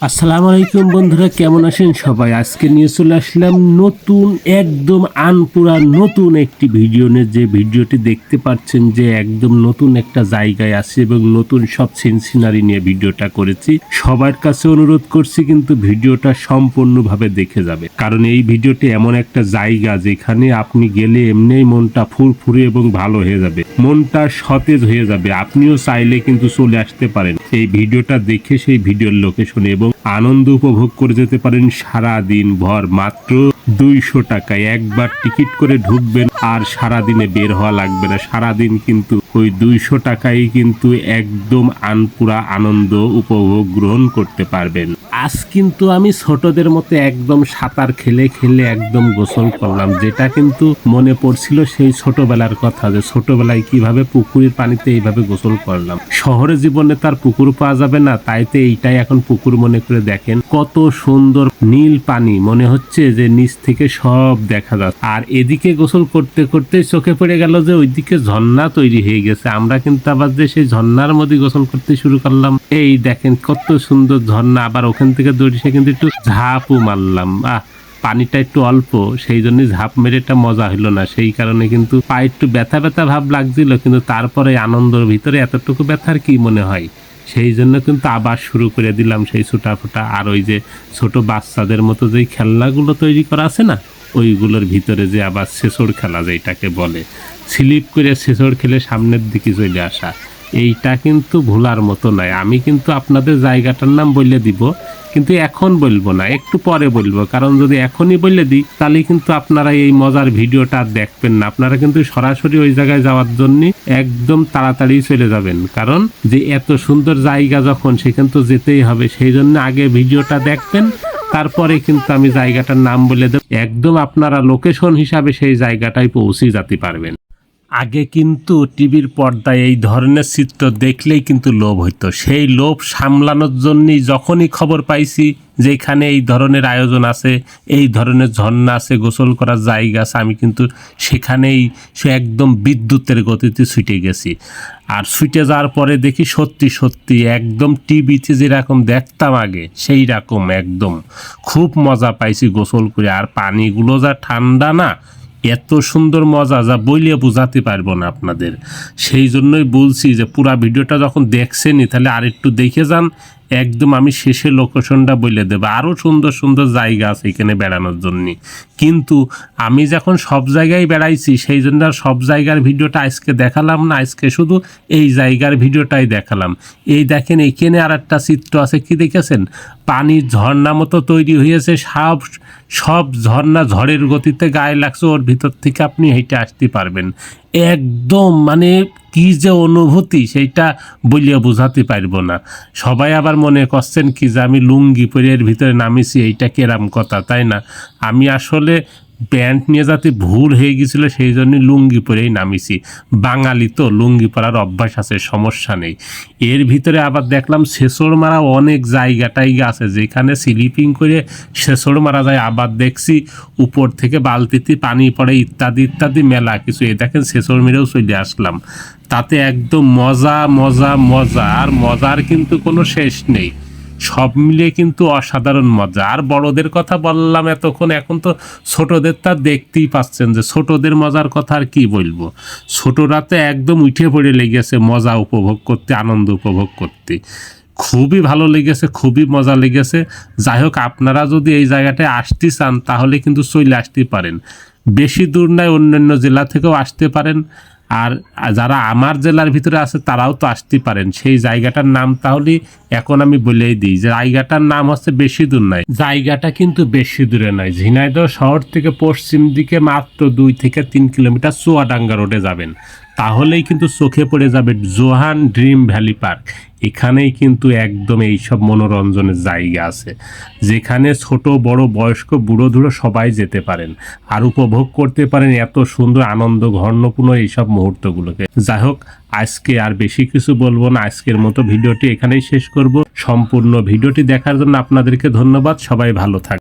আসসালামু আলাইকুম বন্ধুরা, কেমন আছেন সবাই? আজকে নিয়ে চলে আসলাম নতুন একদম আনপুরা নতুন একটি ভিডিও নিয়ে। যে ভিডিওটি দেখতে পাচ্ছেন যে একদম নতুন একটা জায়গায় আছে এবং নতুন সব সিনারি নিয়ে ভিডিওটা করেছি। সবার কাছে অনুরোধ করছি কিন্তু ভিডিওটা সম্পূর্ণভাবে দেখে যাবে, কারণ এই ভিডিওটি এমন একটা জায়গা যেখানে আপনি গেলে এমনিই মনটা ফুরফুরে এবং ভালো হয়ে যাবে, মনটা সতেজ হয়ে যাবে। আপনিও চাইলে কিন্তু চলে আসতে পারেন এই ভিডিওটা দেখে সেই ভিডিওর লোকেশনে এবং আনন্দ উপভোগ করে যেতে পারেন সারা দিন ভর। মাত্র 200 টাকায় একবার টিকিট করে ঢুকবেন আর সারা দিনে বের হওয়া লাগবে না। সারাদিন কিন্তু ওই 200 টাকায় কিন্তু একদম আনপুরা আনন্দ উপভোগ গ্রহণ করতে পারবেন। আজ কিন্তু আমি ছোটদের মতো একদম সাঁতার খেলে খেলে একদম গোসল করলাম, যেটা কিন্তু মনে পড়ছিল সেই ছোটবেলার কথা, যে ছোটবেলায় কিভাবে পুকুরের পানিতে এইভাবে গোসল করলাম। শহরে জীবনে তার পুকুর পাওয়া যাবে না, তাইতে এইটাই এখন পুকুর মনে করে দেখেন। কত সুন্দর নীল পানি, মনে হচ্ছে যে নিচ থেকে সব দেখা যাচ্ছে। আর এদিকে গোসল করতে করতে চোখে পড়ে গেল যে ওইদিকে ঝর্ণা তৈরি হয়ে গেছে। আমরা কিন্তু আবার যে সেই ঝর্ণার মধ্যে গোসল করতে শুরু করলাম। এই দেখেন কত সুন্দর ঝর্ণা। আবার ওখান থেকে দৌড়ে সে কিন্তু একটু ঝাঁপও মারলাম। পানিটা একটু অল্প, সেই জন্য ঝাঁপ মেরে একটা মজা হলো না, সেই কারণে কিন্তু পায়ে একটু ব্যথা ব্যথা ভাব লাগছিল। কিন্তু তারপরে আনন্দের ভিতরে এতটুকু ব্যথার কি মনে হয়, সেই জন্য কিন্তু আবার শুরু করে দিলাম সেই ছোটাফোটা। আর ওই যে ছোট বাচ্চাদের মতো যেই খেলনাগুলো তৈরি করা আছে না, ওইগুলোর ভিতরে যে আবার ছেঁচড় খেলা যেটাকে বলে, স্লিপ করে ছেঁচড় খেলে সামনের দিকে চলে আসা, এইটা কিন্তু ভোলার মতো নয়। আমি কিন্তু আপনাদের জায়গাটার নাম বলে দিব, কিন্তু এখন বলবো না, একটু পরে বলবো। কারণ যদি এখনই বলে দিই তাহলে কিন্তু আপনারা এই মজার ভিডিওটা আর দেখবেন না। আপনারা কিন্তু সরাসরি ওই জায়গায় যাওয়ার জন্য একদম তাড়াতাড়ি চলে যাবেন, কারণ যে এত সুন্দর জায়গা যখন, সেখানে তো যেতেই হবে। সেই জন্য আগে ভিডিওটা দেখবেন, তারপরে কিন্তু আমি জায়গাটার নাম বলে দেব। একদম আপনারা লোকেশন হিসাবে সেই জায়গাটায় পৌঁছে যেতে পারবেন। আগে কিন্তু টিভির পর্দায় এই ধরনের চিত্র দেখলেই কিন্তু লোভ হইতো। সেই লোভ সামলানোর জন্যই যখনই খবর পাইছি যেখানে এই ধরনের আয়োজন আছে, এই ধরনের ঝর্ণা আছে, গোসল করার জায়গা আছে, আমি কিন্তু সেখানেই সে একদম বিদ্যুতের গতিতে ছুটে গেছি। আর ছুটে যাওয়ার পরে দেখি সত্যি সত্যি একদম টিভিতে যেরকম দেখতাম আগে সেই রকম একদম খুব মজা পাইছি গোসল করে। আর পানিগুলো যা ঠান্ডা না, এত সুন্দর মজা যা বলিয়ে বোঝাতে পারবো না আপনাদের। সেই জন্যই বলছি যে পুরা ভিডিওটা যখন দেখছেনই তাহলে আর একটু দেখে যান। একদম আমি শেষে লোকেশনটা বলে দেবো। আরও সুন্দর সুন্দর জায়গা আছে এখানে বেড়ানোর জন্য, কিন্তু আমি যখন সব জায়গায় বেড়াইছি সেই জন্য আর সব জায়গার ভিডিওটা আজকে দেখালাম না। আজকে শুধু এই জায়গার ভিডিওটাই দেখালাম। এই দেখেন এখানে আর একটা চিত্র আছে, কি দেখেছেন? পানির ঝর্ণা মতো তৈরি হয়েছে, সব ঝর্ণা ঝড়ের গতিতে গায়ে লাগছে, ওর ভিতর থেকে আপনি হেঁটে আসতে পারবেন। একদম মানে কি যে অনুভূতি সেইটা বলিয়া বোঝাতে পারবো না। সবাই আবার মনে করছেন কি যে আমি লুঙ্গি পরে এর ভিতরে নামিছি, এইটা কেরাম কথা, তাই না? আমি আসলে প্যান্ট নিয়ে যাতে ভুল হয়ে গেছিলো সেই জন্য লুঙ্গি পরেই নামিছি। বাঙালি তো লুঙ্গি পরার অভ্যাস আছে, সমস্যা নেই। এর ভিতরে আবার দেখলাম ছেঁচড় মারা অনেক জায়গাটাই আছে যেখানে স্লিপিং করে ছেঁচড় মারা যায়। আবার দেখছি উপর থেকে বালতিতে পানি পড়ে, ইত্যাদি ইত্যাদি মেলা কিছু। এই দেখেন ছেঁচড় মেরেও চলে আসলাম। তাতে একদম মজা মজা মজা, আর মজার কিন্তু কোনো শেষ নেই। সব মিলিয়ে কিন্তু অসাধারণ মজা। আর বড়দের কথা বললাম এতক্ষণ, এখন তো ছোটদের তা দেখতেই পাচ্ছেন যে ছোটদের মজার কথা আর কি বলবো। ছোটরা তো একদম উঠে পড়ে লেগেছে মজা উপভোগ করতে, আনন্দ উপভোগ করতে। খুবই ভালো লেগেছে, খুবই মজা লেগেছে। যাই হোক, আপনারা যদি এই জায়গাটায় আসতে চান তাহলে কিন্তু চলে আসতে পারেন। বেশি দূর নয়, অন্যান্য জেলা থেকেও আসতে পারেন। আর যারা আমার জেলার ভিতরে আছে তারাও তো আসতে পারেন। সেই জায়গাটার নাম তাহলে এখন আমি বলেই দিই যে জায়গাটার নাম হচ্ছে বেশি দূর নয়। জায়গাটা কিন্তু বেশি দূরে নয়, ঝিনাইদহ শহর থেকে পশ্চিম দিকে মাত্র 2 থেকে 3 কিলোমিটার চুয়াডাঙ্গা রোডে যাবেন, তাহলেই কিন্তু চোখে পড়ে যাবে জোহান ড্রিম ভ্যালি পার্ক। এখানেই কিন্তু একদম এইসব মনোরঞ্জনের জায়গা আছে, যেখানে ছোট বড় বয়স্ক বুড়ো ধুড়ো সবাই যেতে পারেন আর উপভোগ করতে পারেন এত সুন্দর আনন্দ ঘর্ণপূর্ণ এইসব মুহূর্তগুলোকে। যাই হোক, আজকে আর বেশি কিছু বলবো না, আজকের মতো ভিডিওটি এখানেই শেষ করব। সম্পূর্ণ ভিডিওটি দেখার জন্য আপনাদেরকে ধন্যবাদ। সবাই ভালো থাকবেন।